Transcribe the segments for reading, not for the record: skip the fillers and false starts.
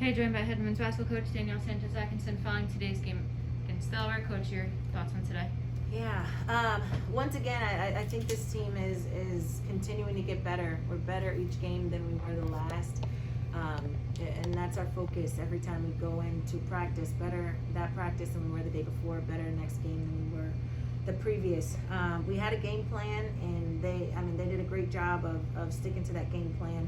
Okay, joined by head women's basketball coach Danielle Santos Atkinson following today's game against Delaware. Coach, your thoughts on today? Yeah. Once again, I think this team is continuing to get better. We're better each game than we were the last. And that's our focus every time we go into practice. Better that practice than we were the day before. Better next game than we were the previous. We had a game plan, and they did a great job of sticking to that game plan.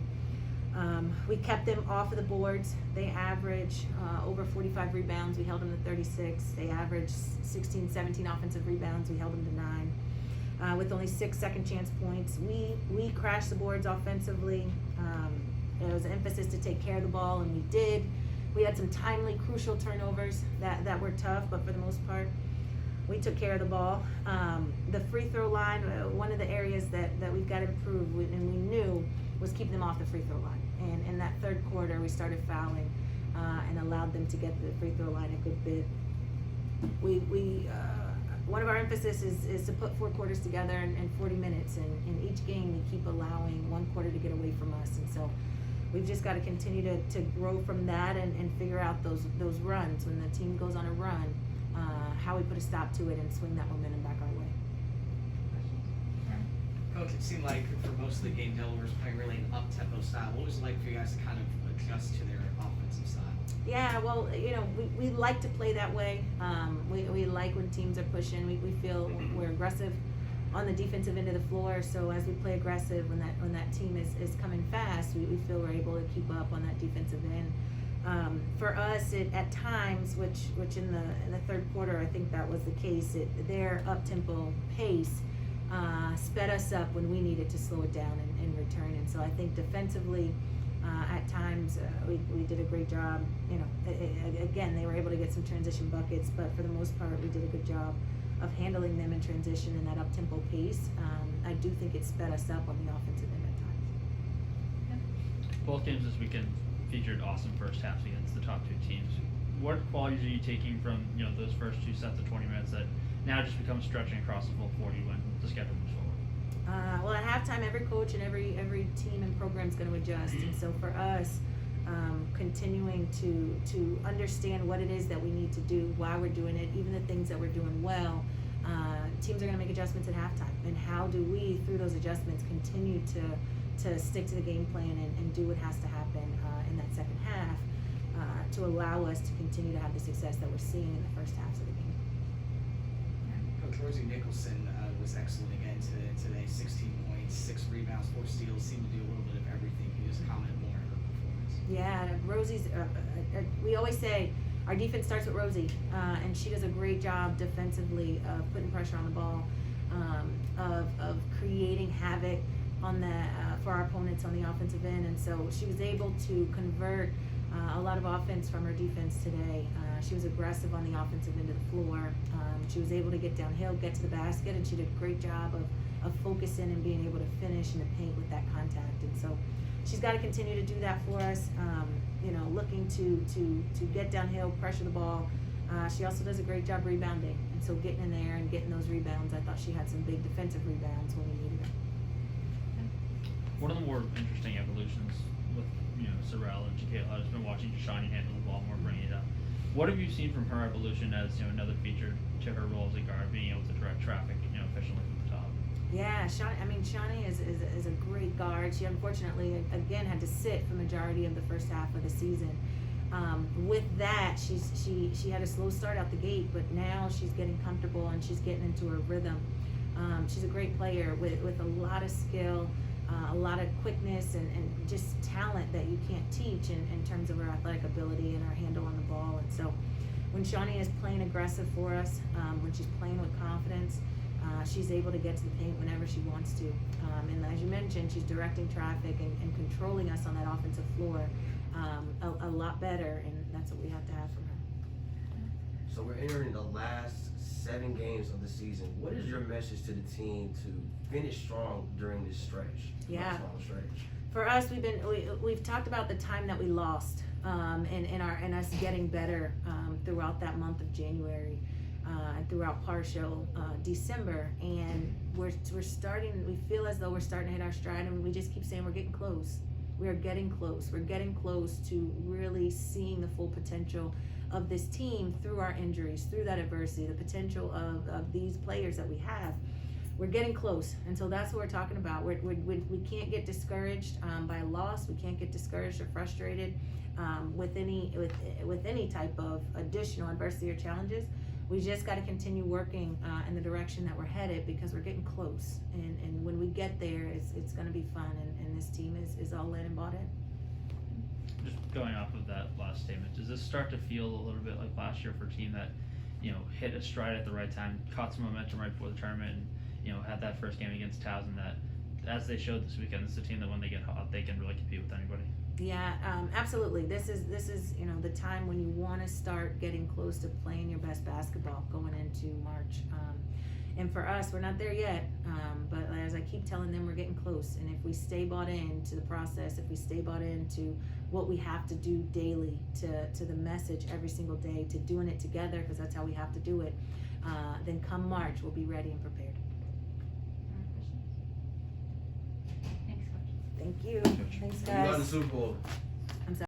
We kept them off of the boards. They average over 45 rebounds. We held them to 36. They averaged 16, 17 offensive rebounds. We held them to 9 with only 6 second chance points. We crashed the boards offensively. There was an emphasis to take care of the ball, and we did. We had some timely, crucial turnovers that were tough, but for the most part, we took care of the ball. The free throw line, one of the areas that we've got to improve, and we knew, was keeping them off the free throw line. And in that third quarter, we started fouling and allowed them to get to the free throw line a good bit. One of our emphasis is to put 4 quarters together in 40 minutes. And in each game, we keep allowing 1 quarter to get away from us. And so we've just got to continue to grow from that and figure out those runs. When the team goes on a run, how we put a stop to it and swing that momentum back our way. Coach, it seemed like for most of the game, Delaware was playing really an up-tempo style. What was it like for you guys to kind of adjust to their offensive style? Yeah, well, we like to play that way. We like when teams are pushing. We feel we're aggressive on the defensive end of the floor. So as we play aggressive, when that team is coming fast, we feel we're able to keep up on that defensive end. For us, at times, which in the third quarter, I think that was the case. Their up-tempo pace sped us up when we needed to slow it down in return. And so I think defensively, at times, we did a great job. Again, they were able to get some transition buckets, but for the most part, we did a good job of handling them in transition in that up-tempo pace. I do think it sped us up on the offensive end at times. Both games this weekend featured awesome first halves against the top 2 teams. What qualities are you taking from those first 2 sets of 20 minutes that now just become stretching across the full 40 when the schedule moves forward? Well, at halftime, every coach and every team and program is going to adjust. And so for us, continuing to understand what it is that we need to do, why we're doing it, even the things that we're doing well, teams are going to make adjustments at halftime. And how do we, through those adjustments, continue to stick to the game plan and do what has to happen in that second half to allow us to continue to have the success that we're seeing in the first halves of the game. Coach Rosie Nichols was excellent again today. 16 points, 6 rebounds, 4 steals. Seemed to do a little bit of everything. Can you just comment more on her performance? Yeah, Rosie's. We always say our defense starts with Rosie, and she does a great job defensively of putting pressure on the ball, of creating havoc on for our opponents on the offensive end. And so she was able to convert a lot of offense from her defense today. She was aggressive on the offensive end of the floor. She was able to get downhill, get to the basket, and she did a great job of focusing and being able to finish in the paint with that contact. And so she's got to continue to do that for us, looking to get downhill, pressure the ball. She also does a great job rebounding. And so getting in there and getting those rebounds, I thought she had some big defensive rebounds when we needed them. One of the more interesting evolutions with Sorrell and Jaquela has been watching Shayne handle the ball more, bringing it up. What have you seen from her evolution as another feature to her role as a guard, being able to direct traffic efficiently from the top? Yeah, Shayne is a great guard. She unfortunately again had to sit for the majority of the first half of the season. With that, she had a slow start out the gate, but now she's getting comfortable and she's getting into her rhythm. She's a great player with a lot of skill. A lot of quickness and just talent that you can't teach in terms of her athletic ability and her handle on the ball. And so when Shayne is playing aggressive for us, when she's playing with confidence, she's able to get to the paint whenever she wants to. And as you mentioned, she's directing traffic and controlling us on that offensive floor a lot better, and that's what we have to have from her. So we're entering the last 7 games of the season. What is your message to the team to finish strong during this stretch? Yeah. Long stretch. For us, we've talked about the time that we lost, and us getting better throughout that month of January, and throughout partial December, and we're starting. We feel as though we're starting to hit our stride, and we just keep saying we're getting close. We are getting close. We're getting close to really seeing the full potential of this team through our injuries, through that adversity, the potential of these players that we have. We're getting close, and so that's what we're talking about. We can't get discouraged by a loss. We can't get discouraged or frustrated with any type of additional adversity or challenges. We just got to continue working in the direction that we're headed, because we're getting close. And when we get there, it's going to be fun. And this team is all in and bought in. Just going off of that last statement, does this start to feel a little bit like last year for a team that, hit a stride at the right time, caught some momentum right before the tournament, and had that first game against Towson, that as they showed this weekend, it's a team that when they get hot, they can really compete with anybody? Yeah, absolutely. This is the time when you want to start getting close to playing your best basketball going into March. And for us, we're not there yet, but as I keep telling them, we're getting close. And if we stay bought into the process, if we stay bought into what we have to do daily, to the message every single day, to doing it together, because that's how we have to do it, then come March, we'll be ready and prepared. Thanks, Coach. Thank you. Thanks, You got the guys. Super Bowl.